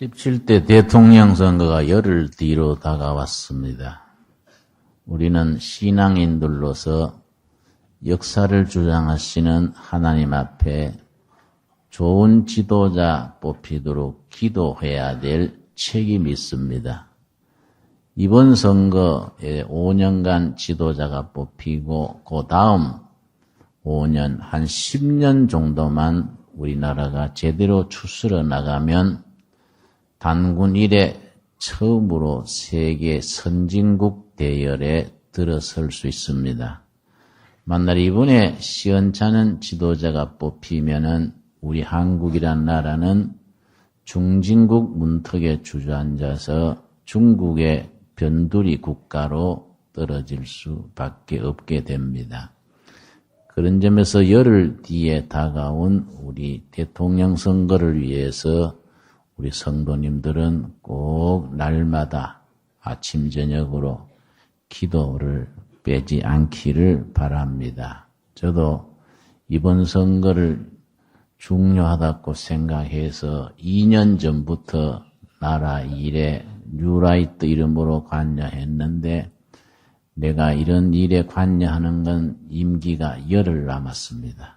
17대 대통령 선거가 열흘 뒤로 다가왔습니다. 우리는 신앙인들로서 역사를 주장하시는 하나님 앞에 좋은 지도자 뽑히도록 기도해야 될 책임이 있습니다. 이번 선거에 5년간 지도자가 뽑히고 그 다음 5년, 한 10년 정도만 우리나라가 제대로 추스러 나가면 단군 이래 처음으로 세계 선진국 대열에 들어설 수 있습니다. 만날 이번에 시원찮은 지도자가 뽑히면은 우리 한국이란 나라는 중진국 문턱에 주저앉아서 중국의 변두리 국가로 떨어질 수밖에 없게 됩니다. 그런 점에서 열흘 뒤에 다가온 우리 대통령 선거를 위해서 우리 성도님들은 꼭 날마다 아침 저녁으로 기도를 빼지 않기를 바랍니다. 저도 이번 선거를 중요하다고 생각해서 2년 전부터 나라 일에 뉴라이트 이름으로 관여했는데 내가 이런 일에 관여하는 건 임기가 열흘 남았습니다.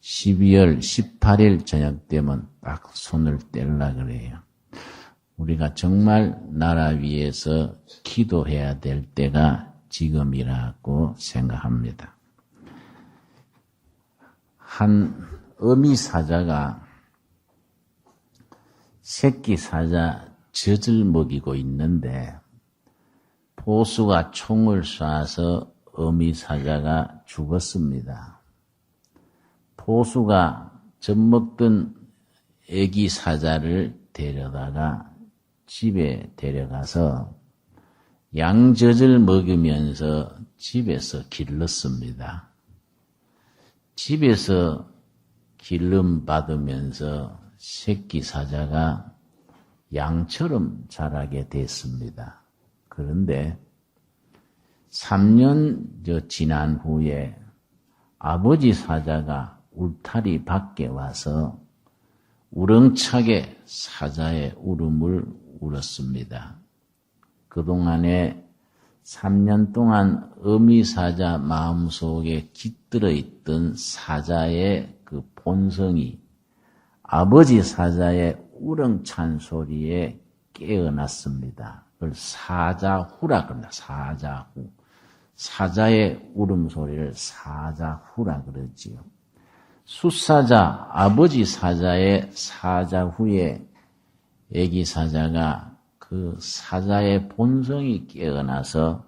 12월 18일 저녁 되면 딱 손을 뗄라 그래요. 우리가 정말 나라 위해서 기도해야 될 때가 지금이라고 생각합니다. 한 어미 사자가 새끼 사자 젖을 먹이고 있는데 보수가 총을 쏴서 어미 사자가 죽었습니다. 보수가 젖 먹던 애기 사자를 데려다가 집에 데려가서 양젖을 먹으면서 집에서 길렀습니다. 집에서 기름 받으면서 새끼 사자가 양처럼 자라게 됐습니다. 그런데 3년 지난 후에 아버지 사자가 울타리 밖에 와서 우렁차게 사자의 울음을 울었습니다. 그동안에 3년 동안 어미 사자 마음속에 깃들어 있던 사자의 그 본성이 아버지 사자의 우렁찬 소리에 깨어났습니다. 그걸 사자후라 그럽니다. 사자후. 사자의 울음소리를 사자후라 그러지요. 숫사자, 아버지 사자의 사자후에 애기 사자가 그 사자의 본성이 깨어나서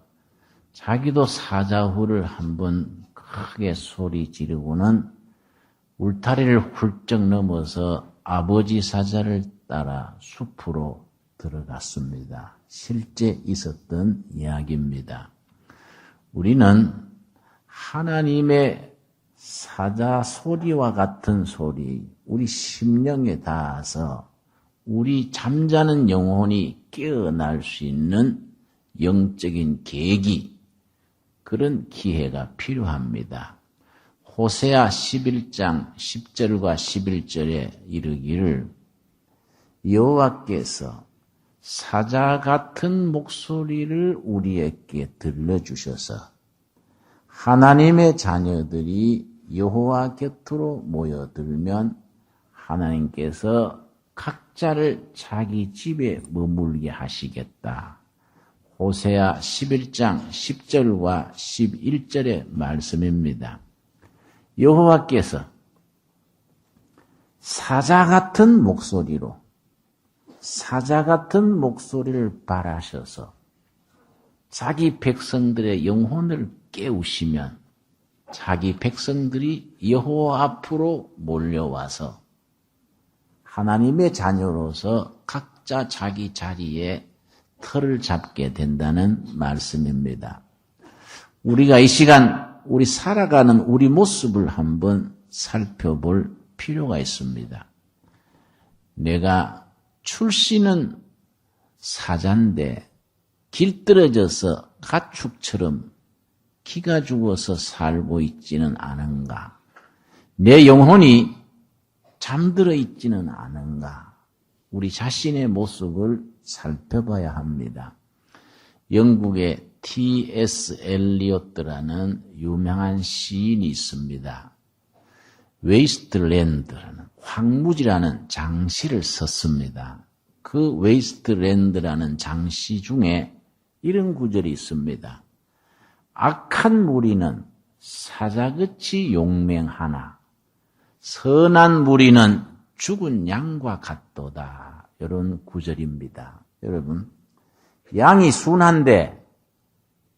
자기도 사자후를 한번 크게 소리 지르고는 울타리를 훌쩍 넘어서 아버지 사자를 따라 숲으로 들어갔습니다. 실제 있었던 이야기입니다. 우리는 하나님의 사자 소리와 같은 소리, 우리 심령에 닿아서 우리 잠자는 영혼이 깨어날 수 있는 영적인 계기, 그런 기회가 필요합니다. 호세아 11장 10절과 11절에 이르기를 여호와께서 사자 같은 목소리를 우리에게 들려주셔서 하나님의 자녀들이 여호와 곁으로 모여들면 하나님께서 각자를 자기 집에 머물게 하시겠다. 호세아 11장 10절과 11절의 말씀입니다. 여호와께서 사자 같은 목소리로 사자 같은 목소리를 바라셔서 자기 백성들의 영혼을 깨우시면 자기 백성들이 여호와 앞으로 몰려와서 하나님의 자녀로서 각자 자기 자리에 터를 잡게 된다는 말씀입니다. 우리가 이 시간 우리 살아가는 우리 모습을 한번 살펴볼 필요가 있습니다. 내가 출신은 사자인데 길들어져서 가축처럼 기가 죽어서 살고 있지는 않은가? 내 영혼이 잠들어 있지는 않은가? 우리 자신의 모습을 살펴봐야 합니다. 영국의 T.S. 엘리어트라는 유명한 시인이 있습니다. 웨이스트랜드라는 황무지라는 장시를 썼습니다. 그 웨이스트랜드라는 장시 중에 이런 구절이 있습니다. 악한 무리는 사자같이 용맹하나 선한 무리는 죽은 양과 같도다. 이런 구절입니다. 여러분, 양이 순한데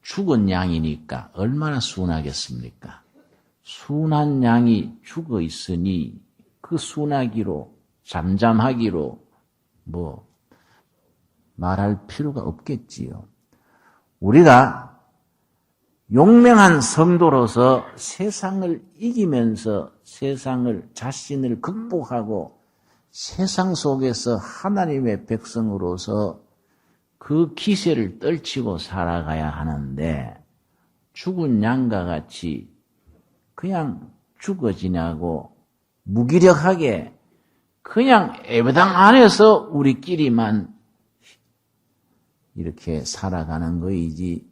죽은 양이니까 얼마나 순하겠습니까? 순한 양이 죽어 있으니 그 순하기로 잠잠하기로 말할 필요가 없겠지요. 우리가 용맹한 성도로서 세상을 이기면서 자신을 극복하고 세상 속에서 하나님의 백성으로서 그 기세를 떨치고 살아가야 하는데 죽은 양과 같이 그냥 죽어지냐고 무기력하게 그냥 예배당 안에서 우리끼리만 이렇게 살아가는 거이지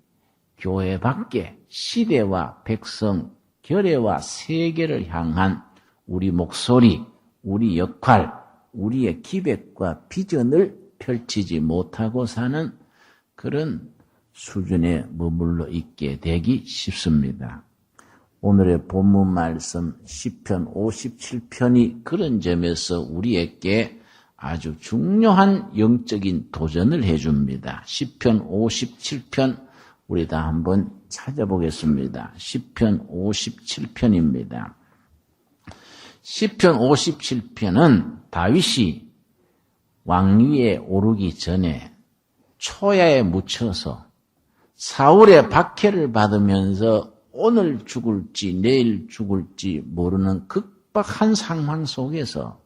교회 밖에 시대와 백성, 결례와 세계를 향한 우리 목소리, 우리 역할, 우리의 기백과 비전을 펼치지 못하고 사는 그런 수준에 머물러 있게 되기 쉽습니다. 오늘의 본문 말씀 시편 57편이 그런 점에서 우리에게 아주 중요한 영적인 도전을 해줍니다. 시편 57편 우리 다 한번 찾아보겠습니다. 시편 57편입니다. 시편 57편은 다윗이 왕위에 오르기 전에 초야에 묻혀서 사울의 박해를 받으면서 오늘 죽을지 내일 죽을지 모르는 극박한 상황 속에서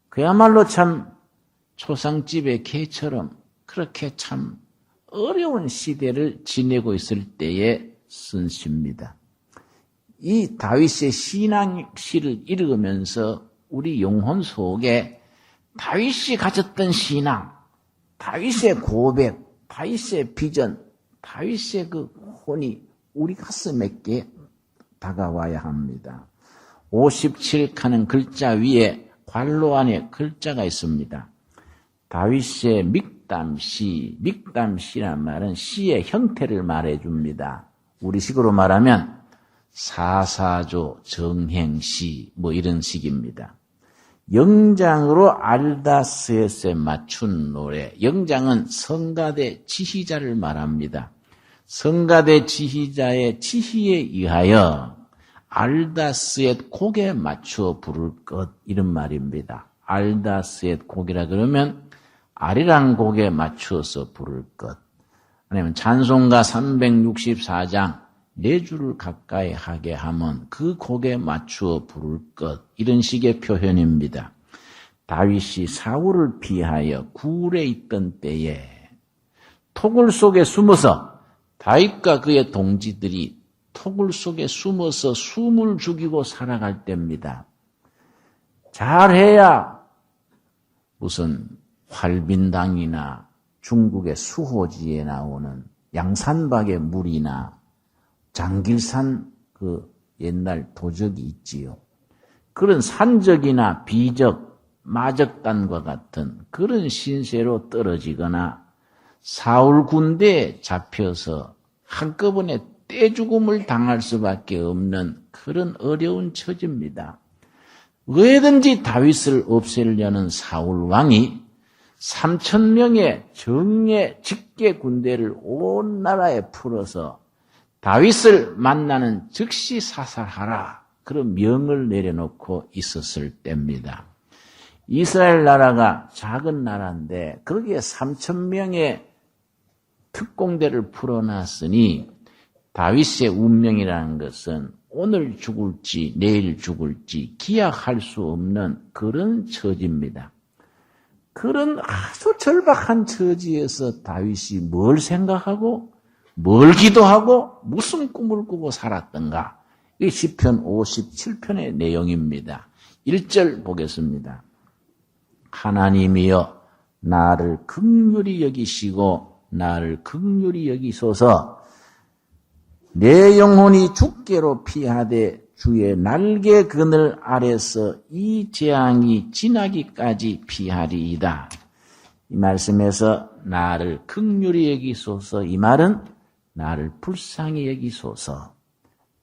그야말로 참 초상집의 개처럼 그렇게 참 어려운 시대를 지내고 있을 때에 쓴 시입니다. 이 다윗의 신앙시를 읽으면서 우리 영혼 속에 다윗이 가졌던 신앙, 다윗의 고백, 다윗의 비전, 다윗의 그 혼이 우리 가슴에게 다가와야 합니다. 57칸은 글자 위에 괄호 안에 글자가 있습니다. 다윗의 믹담시란 말은 시의 형태를 말해줍니다. 우리식으로 말하면 사사조, 정행시 이런 식입니다. 영장으로 알다스에 맞춘 노래. 영장은 성가대 지휘자를 말합니다. 성가대 지휘자의 지휘에 의하여 알다스의 곡에 맞추어 부를 것, 이런 말입니다. 알다스의 곡이라 그러면 아리랑 곡에 맞추어서 부를 것. 아니면 찬송가 364장 4줄을 가까이 하게 하면 그 곡에 맞추어 부를 것, 이런 식의 표현입니다. 다윗이 사울을 피하여 굴에 있던 때에 토굴 속에 숨어서 다윗과 그의 동지들이 토굴 속에 숨어서 숨을 죽이고 살아갈 때입니다. 잘해야 무슨 활빈당이나 중국의 수호지에 나오는 양산박의 물이나 장길산 그 옛날 도적이 있지요. 그런 산적이나 비적, 마적단과 같은 그런 신세로 떨어지거나 사울 군대에 잡혀서 한꺼번에 떼죽음을 당할 수밖에 없는 그런 어려운 처지입니다. 왜든지 다윗을 없애려는 사울 왕이 3,000명의 정예 직계 군대를 온 나라에 풀어서 다윗을 만나는 즉시 사살하라, 그런 명을 내려놓고 있었을 때입니다. 이스라엘 나라가 작은 나라인데 거기에 3,000명의 특공대를 풀어놨으니 다윗의 운명이라는 것은 오늘 죽을지 내일 죽을지 기약할 수 없는 그런 처지입니다. 그런 아주 절박한 처지에서 다윗이 뭘 생각하고 뭘 기도하고 무슨 꿈을 꾸고 살았던가. 이 시편 57편의 내용입니다. 1절 보겠습니다. 하나님이여 나를 긍휼히 여기시고 나를 긍휼히 여기소서. 내 영혼이 죽게로 피하되 주의 날개 그늘 아래서 이 재앙이 지나기까지 피하리이다. 이 말씀에서 나를 긍휼히 여기소서, 이 말은 나를 불쌍히 여기소서,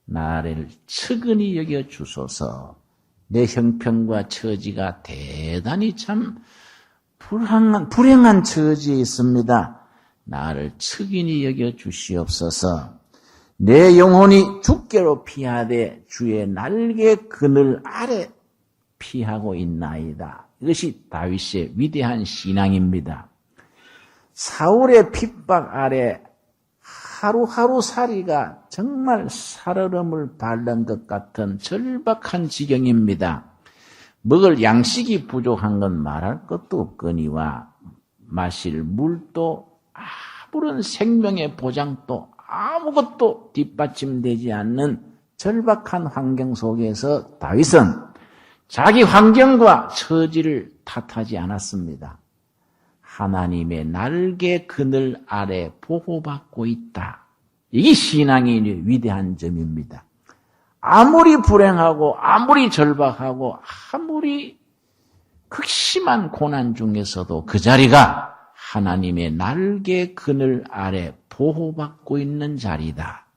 나를 측은히 여겨주소서. 내 형편과 처지가 대단히 참 불행한 처지에 있습니다. 나를 측은히 여겨주시옵소서. 내 영혼이 죽게로 피하되 주의 날개 그늘 아래 피하고 있나이다. 이것이 다윗의 위대한 신앙입니다. 사울의 핍박 아래 하루하루 살이가 정말 살얼음을 밟는 것 같은 절박한 지경입니다. 먹을 양식이 부족한 건 말할 것도 없거니와 마실 물도 아무런 생명의 보장도 아무것도 뒷받침되지 않는 절박한 환경 속에서 다윗은 자기 환경과 처지를 탓하지 않았습니다. 하나님의 날개 그늘 아래 보호받고 있다. 이게 신앙의 위대한 점입니다. 아무리 불행하고 아무리 절박하고 아무리 극심한 고난 중에서도 그 자리가 하나님의 날개 그늘 아래 보호받고 있는 자리다.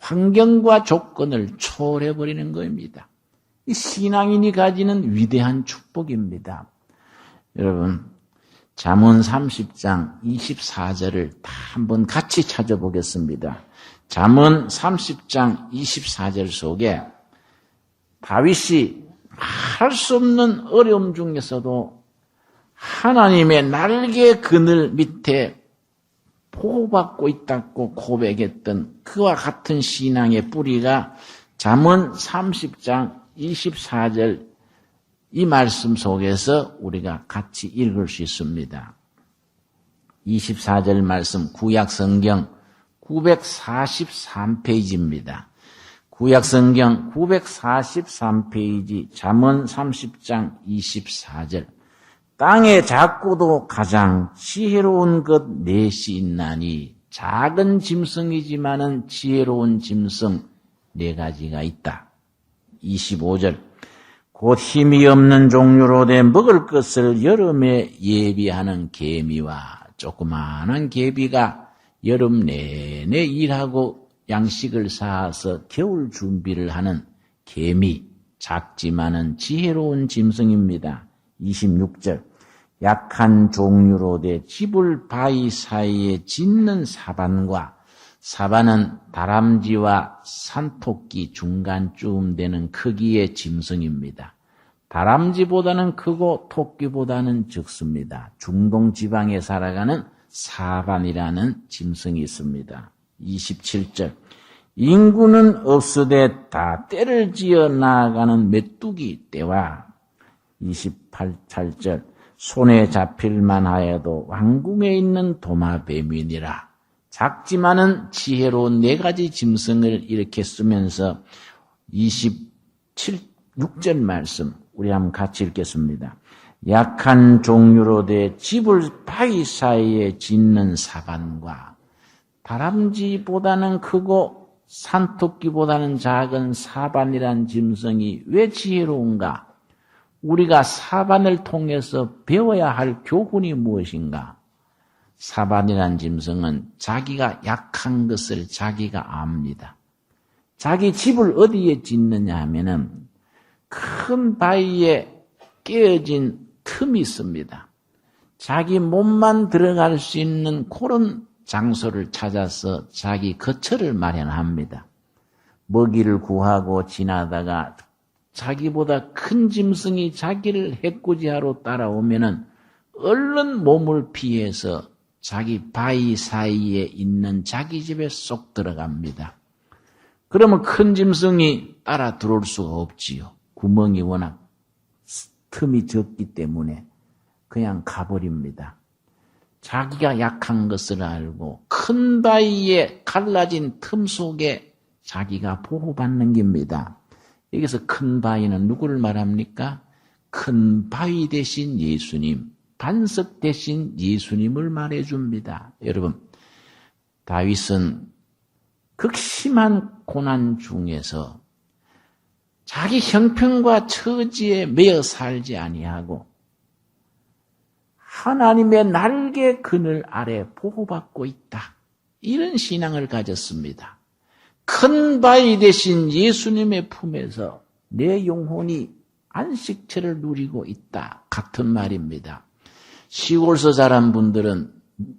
환경과 조건을 초월해버리는 겁니다. 이 신앙인이 가지는 위대한 축복입니다. 여러분, 잠언 30장 24절을 다 한번 같이 찾아보겠습니다. 잠언 30장 24절 속에 다윗이 말할 수 없는 어려움 중에서도 하나님의 날개 그늘 밑에 보호받고 있다고 고백했던 그와 같은 신앙의 뿌리가 잠언 30장 24절 이 말씀 속에서 우리가 같이 읽을 수 있습니다. 24절 말씀 구약성경 943페이지입니다. 구약성경 943페이지 잠언 30장 24절 땅에 작고도 가장 지혜로운 것 넷이 있나니 작은 짐승이지만은 지혜로운 짐승 네 가지가 있다. 25절 곧 힘이 없는 종류로 된 먹을 것을 여름에 예비하는 개미와 조그마한 개비가 여름 내내 일하고 양식을 쌓아서 겨울 준비를 하는 개미, 작지만은 지혜로운 짐승입니다. 26절 약한 종류로 돼 지불 바위 사이에 짖는 사반과 사반은 다람쥐와 산토끼 중간쯤 되는 크기의 짐승입니다. 다람쥐보다는 크고 토끼보다는 적습니다. 중동 지방에 살아가는 사반이라는 짐승이 있습니다. 27절 인구는 없으되 다 떼를 지어 나아가는 메뚜기 떼와 28절 손에 잡힐만 하여도 왕궁에 있는 도마뱀이니라. 작지만은 지혜로운 네 가지 짐승을 이렇게 쓰면서 6절 말씀 우리 한번 같이 읽겠습니다. 약한 종류로 돼 집을 바위 사이에 짖는 사반과 다람쥐보다는 크고 산토끼보다는 작은 사반이란 짐승이 왜 지혜로운가? 우리가 사반을 통해서 배워야 할 교훈이 무엇인가? 사반이란 짐승은 자기가 약한 것을 자기가 압니다. 자기 집을 어디에 짓느냐 하면은 큰 바위에 깨어진 틈이 있습니다. 자기 몸만 들어갈 수 있는 그런 장소를 찾아서 자기 거처를 마련합니다. 먹이를 구하고 지나다가 자기보다 큰 짐승이 자기를 해코지하러 따라오면은 얼른 몸을 피해서 자기 바위 사이에 있는 자기 집에 쏙 들어갑니다. 그러면 큰 짐승이 따라 들어올 수가 없지요. 구멍이 워낙 틈이 적기 때문에 그냥 가버립니다. 자기가 약한 것을 알고 큰 바위에 갈라진 틈 속에 자기가 보호받는 겁니다. 여기서 큰 바위는 누구를 말합니까? 큰 바위 대신 예수님, 반석 대신 예수님을 말해줍니다. 여러분, 다윗은 극심한 고난 중에서 자기 형편과 처지에 매여 살지 아니하고 하나님의 날개 그늘 아래 보호받고 있다. 이런 신앙을 가졌습니다. 큰 바위 대신 예수님의 품에서 내 영혼이 안식처를 누리고 있다. 같은 말입니다. 시골에서 자란 분들은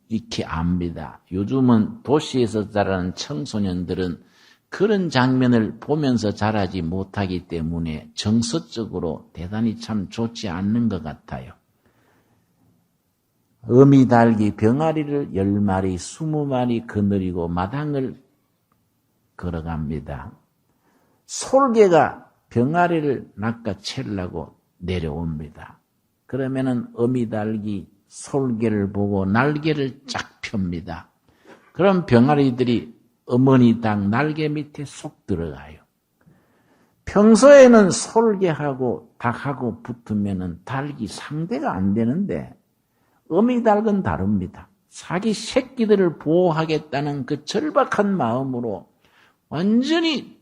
이렇게 압니다. 요즘은 도시에서 자라는 청소년들은 그런 장면을 보면서 자라지 못하기 때문에 정서적으로 대단히 참 좋지 않는 것 같아요. 어미 닭이 병아리를 10마리, 20마리 거느리고 마당을 걸어갑니다. 솔개가 병아리를 낚아채려고 내려옵니다. 그러면은 어미 닭이 솔개를 보고 날개를 쫙 펴니다. 그럼 병아리들이 어머니 닭 날개 밑에 쏙 들어가요. 평소에는 솔개하고 닭하고 붙으면은 닭이 상대가 안 되는데 어미 닭은 다릅니다. 자기 새끼들을 보호하겠다는 그 절박한 마음으로 완전히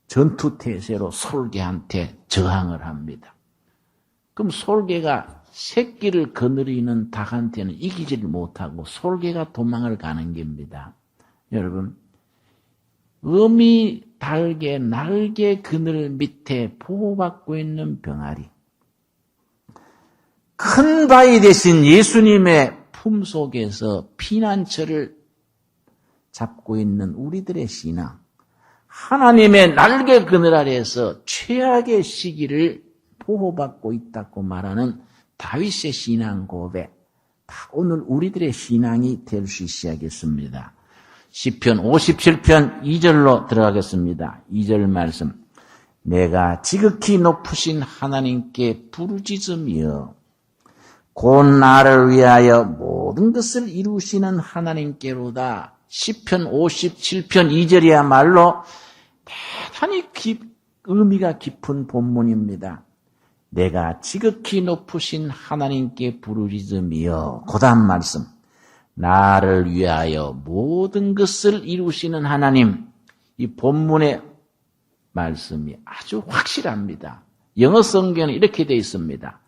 전투태세로 솔개한테 저항을 합니다. 그럼 솔개가 새끼를 거느리는 닭한테는 이기지를 못하고 솔개가 도망을 가는 겁니다. 여러분, 어미 닭의 날개 그늘 밑에 보호받고 있는 병아리, 큰 바위 대신 예수님의 품속에서 피난처를 잡고 있는 우리들의 신앙, 하나님의 날개 그늘 아래에서 최악의 시기를 보호받고 있다고 말하는 다윗의 신앙 고백, 오늘 우리들의 신앙이 될 수 있어야겠습니다. 시편 57편 2절로 들어가겠습니다. 2절 말씀. 내가 지극히 높으신 하나님께 부르짖으며 곧 나를 위하여 모든 것을 이루시는 하나님께로다. 시편 57편 2절이야말로 대단히 의미가 깊은 본문입니다. 내가 지극히 높으신 하나님께 부르짖으며 그 다음 말씀. 나를 위하여 모든 것을 이루시는 하나님. 이 본문의 말씀이 아주 확실합니다. 영어 성경은 이렇게 되어 있습니다.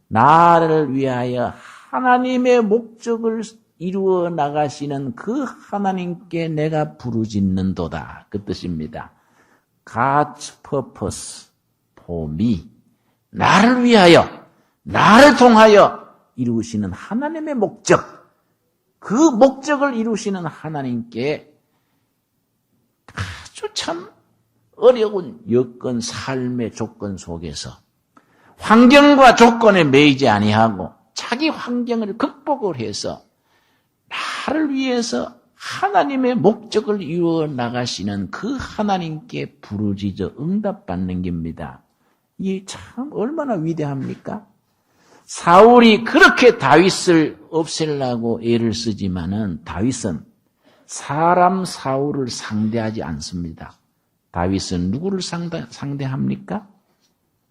나를 위하여 하나님의 목적을 이루어 나가시는 그 하나님께 내가 부르짖는도다. 그 뜻입니다. God's purpose for me. 나를 위하여, 나를 통하여 이루시는 하나님의 목적. 그 목적을 이루시는 하나님께 아주 참 어려운 여건, 삶의 조건 속에서 환경과 조건에 매이지 아니하고 자기 환경을 극복을 해서 나를 위해서 하나님의 목적을 이루어 나가시는 그 하나님께 부르짖어 응답받는 겁니다. 이게 참 얼마나 위대합니까? 사울이 그렇게 다윗을 없애려고 애를 쓰지만은 다윗은 사람 사울을 상대하지 않습니다. 다윗은 누구를 상대합니까?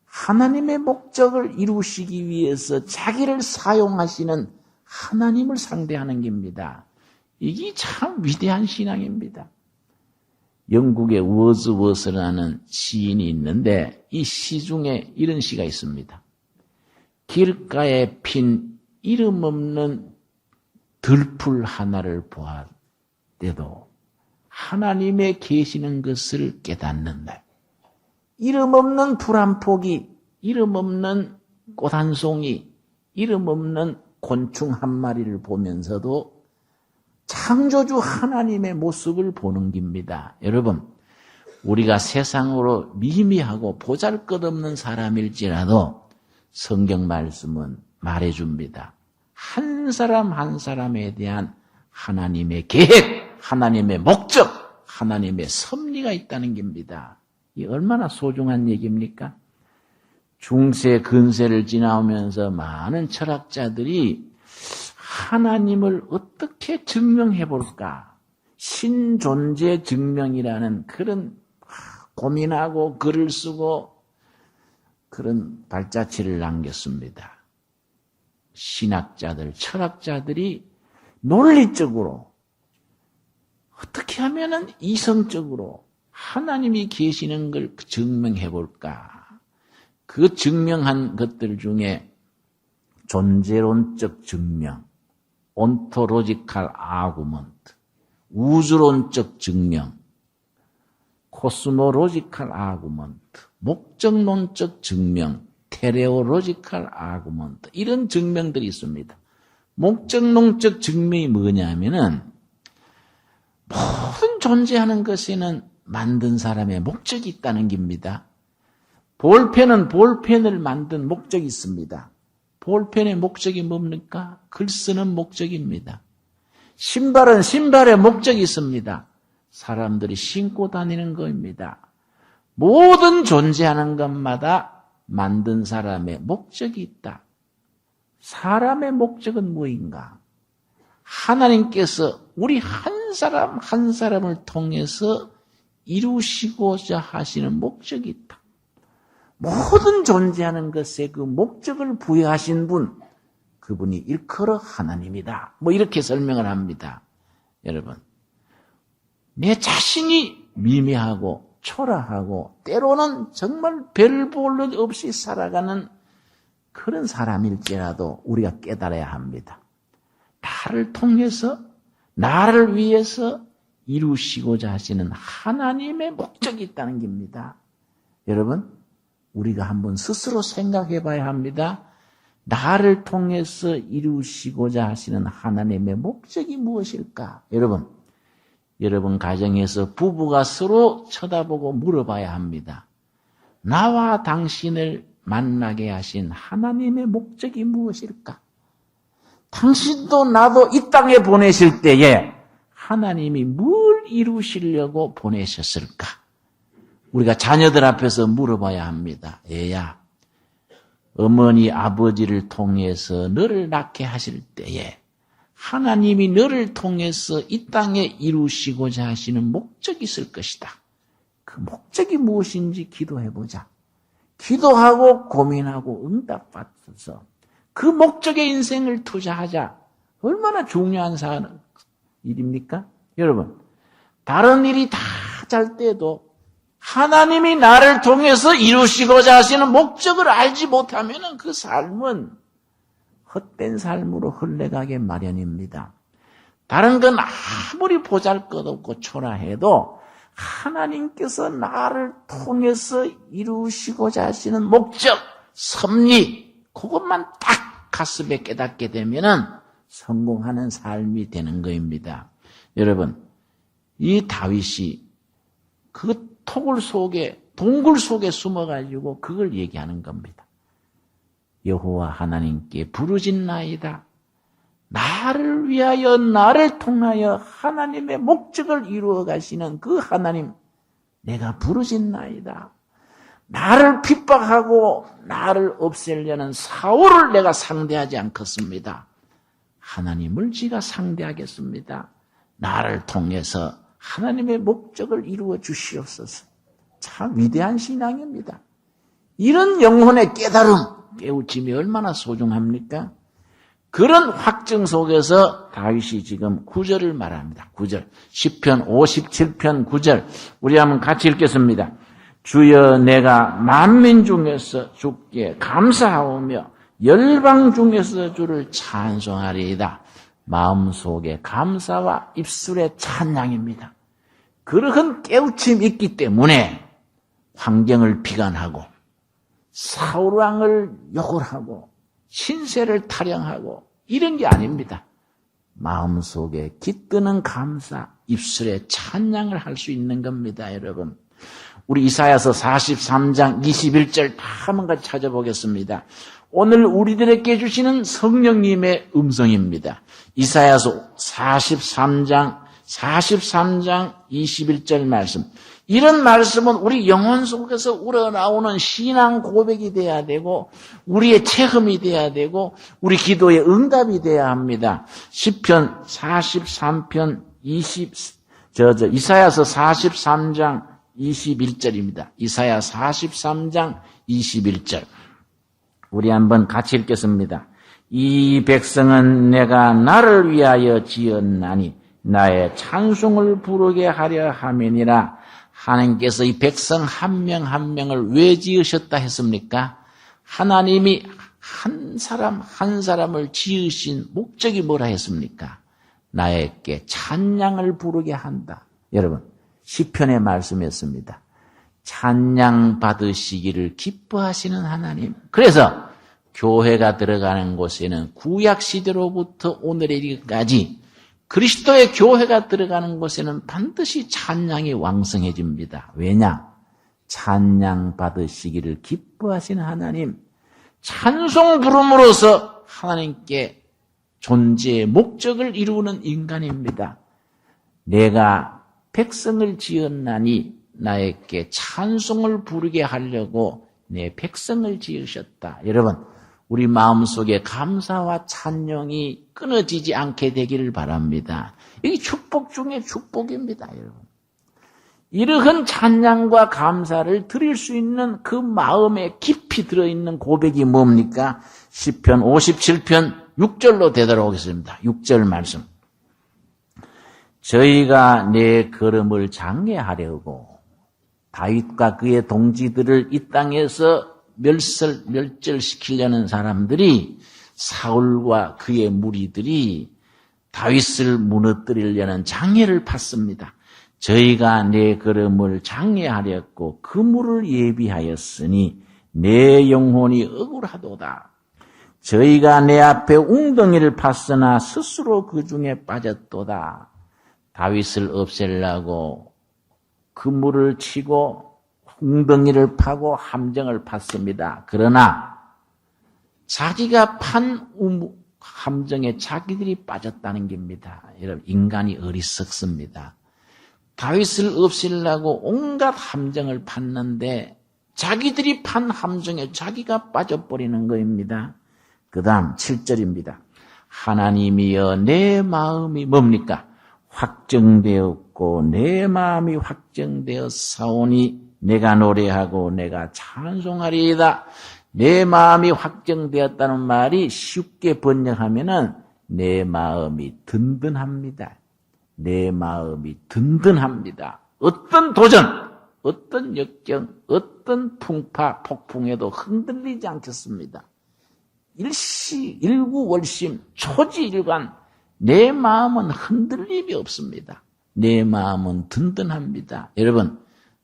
하나님의 목적을 이루시기 위해서 자기를 사용하시는 하나님을 상대하는 겁니다. 이게 참 위대한 신앙입니다. 영국의 워즈워스라는 시인이 있는데 이 시 중에 이런 시가 있습니다. 길가에 핀 이름 없는 들풀 하나를 보아때도 하나님의 계시는 것을 깨닫는다. 이름 없는 풀 한 폭이, 이름 없는 꽃 한 송이, 이름 없는 곤충 한 마리를 보면서도 창조주 하나님의 모습을 보는 겁니다. 여러분, 우리가 세상으로 미미하고 보잘것없는 사람일지라도 성경 말씀은 말해줍니다. 한 사람 한 사람에 대한 하나님의 계획, 하나님의 목적, 하나님의 섭리가 있다는 겁니다. 이 얼마나 소중한 얘기입니까? 중세, 근세를 지나오면서 많은 철학자들이 하나님을 어떻게 증명해 볼까? 신존재 증명이라는 그런 고민하고 글을 쓰고 그런 발자취를 남겼습니다. 신학자들, 철학자들이 논리적으로 어떻게 하면은 이성적으로 하나님이 계시는 걸 증명해 볼까? 그 증명한 것들 중에 존재론적 증명, 온토로지컬 아구먼트, 우주론적 증명, 코스모로지컬 아구먼트, 목적론적 증명, 테레오로지컬 아구먼트, 이런 증명들이 있습니다. 목적론적 증명이 뭐냐면은 모든 존재하는 것에는 만든 사람의 목적이 있다는 겁니다. 볼펜은 볼펜을 만든 목적이 있습니다. 볼펜의 목적이 뭡니까? 글 쓰는 목적입니다. 신발은 신발의 목적이 있습니다. 사람들이 신고 다니는 것입니다. 모든 존재하는 것마다 만든 사람의 목적이 있다. 사람의 목적은 무엇인가? 하나님께서 우리 한 사람 한 사람을 통해서 이루시고자 하시는 목적이 있다. 모든 존재하는 것에 그 목적을 부여하신 분, 그분이 일컬어 하나님이다. 뭐 이렇게 설명을 합니다. 여러분, 내 자신이 미미하고 초라하고 때로는 정말 별 볼 것 없이 살아가는 그런 사람일지라도 우리가 깨달아야 합니다. 나를 통해서, 나를 위해서 이루시고자 하시는 하나님의 목적이 있다는 겁니다. 여러분, 우리가 한번 스스로 생각해 봐야 합니다. 나를 통해서 이루시고자 하시는 하나님의 목적이 무엇일까? 여러분 가정에서 부부가 서로 쳐다보고 물어봐야 합니다. 나와 당신을 만나게 하신 하나님의 목적이 무엇일까? 당신도 나도 이 땅에 보내실 때에 하나님이 뭘 이루시려고 보내셨을까? 우리가 자녀들 앞에서 물어봐야 합니다. 얘야, 어머니 아버지를 통해서 너를 낳게 하실 때에 하나님이 너를 통해서 이 땅에 이루시고자 하시는 목적이 있을 것이다. 그 목적이 무엇인지 기도해보자. 기도하고 고민하고 응답받아서 그 목적의 인생을 투자하자. 얼마나 중요한 일입니까? 여러분, 다른 일이 다 잘 때도 하나님이 나를 통해서 이루시고자 하시는 목적을 알지 못하면 그 삶은 헛된 삶으로 흘러가게 마련입니다. 다른 건 아무리 보잘것없고 초라해도 하나님께서 나를 통해서 이루시고자 하시는 목적, 섭리, 그것만 딱 가슴에 깨닫게 되면은 성공하는 삶이 되는 것입니다. 여러분, 이 다윗이 그 동굴 속에 숨어가지고 그걸 얘기하는 겁니다. 여호와 하나님께 부르짖나이다. 나를 위하여 나를 통하여 하나님의 목적을 이루어 가시는 그 하나님, 내가 부르짖나이다. 나를 핍박하고 나를 없애려는 사울을 내가 상대하지 않겠습니다. 하나님을 지가 상대하겠습니다. 나를 통해서 하나님의 목적을 이루어 주시옵소서. 참 위대한 신앙입니다. 이런 영혼의 깨달음, 깨우침이 얼마나 소중합니까? 그런 확증 속에서 다윗이 지금 9절을 말합니다. 9절. 시편 57편 9절. 우리 한번 같이 읽겠습니다. 주여, 내가 만민 중에서 주께 감사하오며 열방 중에서 주를 찬송하리이다. 마음속에 감사와 입술의 찬양입니다. 그러한 깨우침이 있기 때문에 환경을 비관하고 사울 왕을 욕을 하고 신세를 타령하고 이런 게 아닙니다. 마음속에 깃드는 감사, 입술에 찬양을 할 수 있는 겁니다. 여러분, 우리 이사야서 43장 21절 다 한번 같이 찾아보겠습니다. 오늘 우리들에게 주시는 성령님의 음성입니다. 이사야서 43장 21절 말씀. 이런 말씀은 우리 영혼 속에서 우러나오는 신앙 고백이 돼야 되고 우리의 체험이 돼야 되고 우리 기도의 응답이 돼야 합니다. 시편 43편 이사야서 43장 21절입니다. 이사야 43장 21절. 우리 한번 같이 읽겠습니다. 이 백성은 내가 나를 위하여 지었나니 나의 찬송을 부르게 하려 함이니라. 하나님께서 이 백성 한 명 한 명을 왜 지으셨다 했습니까? 하나님이 한 사람 한 사람을 지으신 목적이 뭐라 했습니까? 나에게 찬양을 부르게 한다. 여러분, 시편의 말씀이었습니다. 찬양 받으시기를 기뻐하시는 하나님. 그래서 교회가 들어가는 곳에는 구약 시대로부터 오늘에 이르기까지 그리스도의 교회가 들어가는 곳에는 반드시 찬양이 왕성해집니다. 왜냐? 찬양 받으시기를 기뻐하시는 하나님. 찬송 부름으로써 하나님께 존재의 목적을 이루는 인간입니다. 내가 백성을 지었나니 나에게 찬송을 부르게 하려고 내 백성을 지으셨다. 여러분, 우리 마음속에 감사와 찬양이 끊어지지 않게 되기를 바랍니다. 이게 축복 중에 축복입니다, 여러분. 이러한 찬양과 감사를 드릴 수 있는 그 마음에 깊이 들어있는 고백이 뭡니까? 시편 57편 6절로 되돌아오겠습니다. 6절 말씀. 저희가 내 걸음을 장애하려고 다윗과 그의 동지들을 이 땅에서 멸절시키려는 사람들이 사울과 그의 무리들이 다윗을 무너뜨리려는 장애를 팠습니다. 저희가 내 걸음을 장애하렸고 그물을 예비하였으니 내 영혼이 억울하도다. 저희가 내 앞에 웅덩이를 팠으나 스스로 그 중에 빠졌도다. 다윗을 없애려고 그물을 치고 웅덩이를 파고 함정을 팠습니다. 그러나 자기가 판 함정에 자기들이 빠졌다는 겁니다. 여러분, 인간이 어리석습니다. 다윗을 없애려고 온갖 함정을 팠는데 자기들이 판 함정에 자기가 빠져버리는 겁니다. 그 다음 7절입니다. 하나님이여 내 마음이 뭡니까? 확정되었고 내 마음이 확정되었사오니 내가 노래하고 내가 찬송하리이다. 내 마음이 확정되었다는 말이 쉽게 번역하면은 내 마음이 든든합니다. 내 마음이 든든합니다. 어떤 도전, 어떤 역경, 어떤 풍파, 폭풍에도 흔들리지 않겠습니다. 일구월심, 초지일관, 내 마음은 흔들림이 없습니다. 내 마음은 든든합니다. 여러분,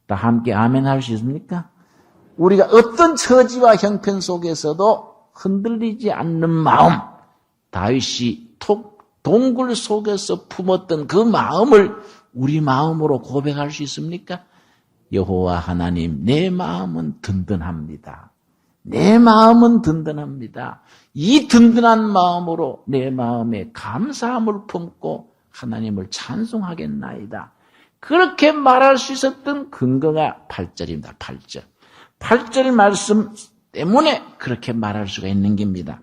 다 함께 아멘 할 수 있습니까? 우리가 어떤 처지와 형편 속에서도 흔들리지 않는 마음, 다윗이 동굴 속에서 품었던 그 마음을 우리 마음으로 고백할 수 있습니까? 여호와 하나님, 내 마음은 든든합니다. 내 마음은 든든합니다. 이 든든한 마음으로 내 마음에 감사함을 품고 하나님을 찬송하겠나이다. 그렇게 말할 수 있었던 근거가 8절입니다. 8절. 8절 말씀 때문에 그렇게 말할 수가 있는 겁니다.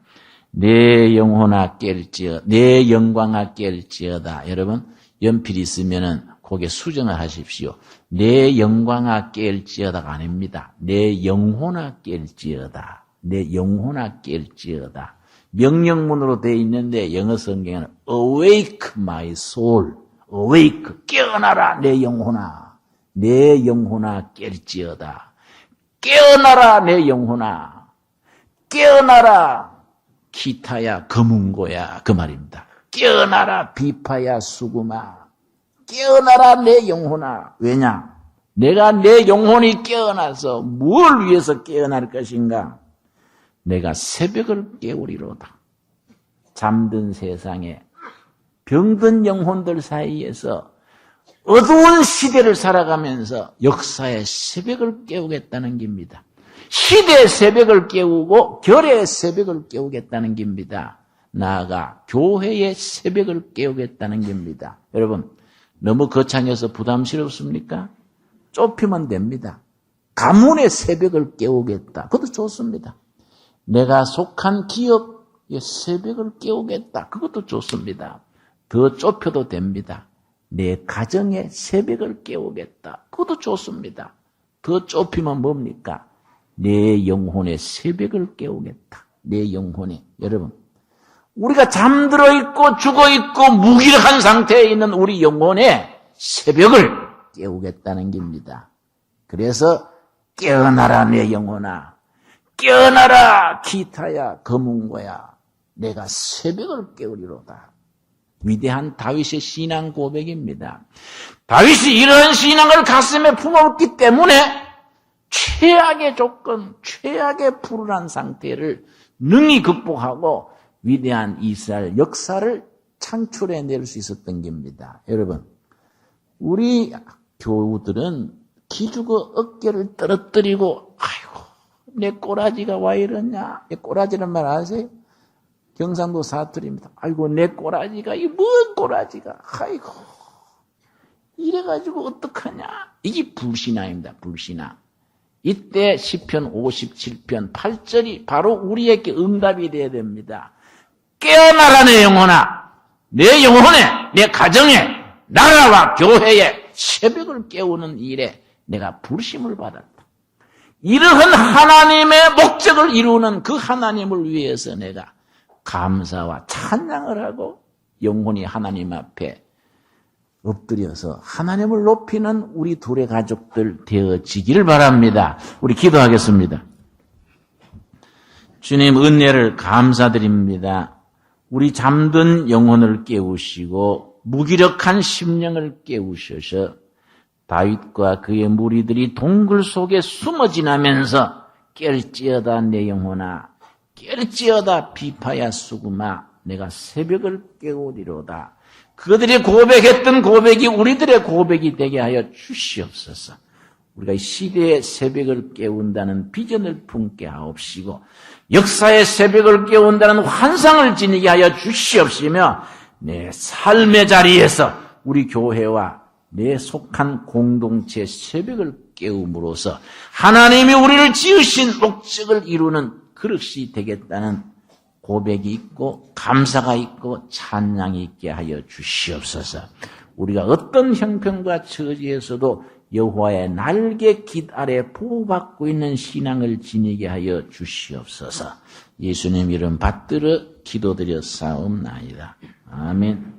내 영혼아 깰지어다. 내 영광아 깰지어다. 여러분, 연필이 있으면은 거기에 수정을 하십시오. 내 영광아 깰지어다가 아닙니다. 내 영혼아 깰지어다. 내 영혼아 깰지어다. 명령문으로 되어 있는데 영어 성경에는 awake my soul. awake, 깨어나라 내 영혼아. 내 영혼아 깰지어다. 깨어나라 내 영혼아. 깨어나라 기타야 거문고야 그 말입니다. 깨어나라 비파야 수구마. 깨어나라 내 영혼아. 왜냐? 내가 내 영혼이 깨어나서 무엇을 위해서 깨어날 것인가? 내가 새벽을 깨우리로다. 잠든 세상에 병든 영혼들 사이에서 어두운 시대를 살아가면서 역사의 새벽을 깨우겠다는 겁니다. 시대의 새벽을 깨우고 결의 새벽을 깨우겠다는 겁니다. 나아가 교회의 새벽을 깨우겠다는 겁니다. 여러분, 너무 거창해서 부담스럽습니까? 좁히면 됩니다. 가문의 새벽을 깨우겠다. 그것도 좋습니다. 내가 속한 기업의 새벽을 깨우겠다. 그것도 좋습니다. 더 좁혀도 됩니다. 내 가정의 새벽을 깨우겠다. 그것도 좋습니다. 더 좁히면 뭡니까? 내 영혼의 새벽을 깨우겠다. 내 영혼의. 여러분, 우리가 잠들어 있고 죽어 있고 무기력한 상태에 있는 우리 영혼의 새벽을 깨우겠다는 겁니다. 그래서 깨어나라 내 영혼아. 깨어나라 기타야 거문고야. 내가 새벽을 깨우리로다. 위대한 다윗의 신앙 고백입니다. 다윗이 이런 신앙을 가슴에 품었기 때문에 최악의 조건, 최악의 불운한 상태를 능히 극복하고 위대한 이스라엘 역사를 창출해낼 수 있었던 겁니다. 여러분, 우리 교우들은 기죽어 어깨를 떨어뜨리고 아이고 내 꼬라지가 와 이러냐. 꼬라지란 말 아세요? 경상도 사투리입니다. 아이고 내 꼬라지가 이 뭔 꼬라지가 아이고 이래가지고 어떡하냐. 이게 불신앙입니다. 불신앙. 이때 시편 57편 8절이 바로 우리에게 응답이 돼야 됩니다. 깨어나라 내 영혼아. 내 영혼에 내 가정에 나라와 교회에 새벽을 깨우는 일에 내가 부르심을 받았다. 이러한 하나님의 목적을 이루는 그 하나님을 위해서 내가 감사와 찬양을 하고 영혼이 하나님 앞에 엎드려서 하나님을 높이는 우리 둘의 가족들 되어지기를 바랍니다. 우리 기도하겠습니다. 주님 은혜를 감사드립니다. 우리 잠든 영혼을 깨우시고 무기력한 심령을 깨우셔서 다윗과 그의 무리들이 동굴 속에 숨어 지나면서 깰지어다 내 영혼아 깰지어다 비파야 수구마 내가 새벽을 깨우리로다. 그들이 고백했던 고백이 우리들의 고백이 되게 하여 주시옵소서. 우리가 이 시대의 새벽을 깨운다는 비전을 품게 하옵시고 역사의 새벽을 깨운다는 환상을 지니게 하여 주시옵시며 내 삶의 자리에서 우리 교회와 내 속한 공동체의 새벽을 깨움으로써 하나님이 우리를 지으신 목적을 이루는 그릇이 되겠다는 고백이 있고 감사가 있고 찬양이 있게 하여 주시옵소서. 우리가 어떤 형편과 처지에서도 여호와의 날개 깃 아래 보호받고 있는 신앙을 지니게 하여 주시옵소서. 예수님 이름 받들어 기도드려 싸움나이다. 아멘.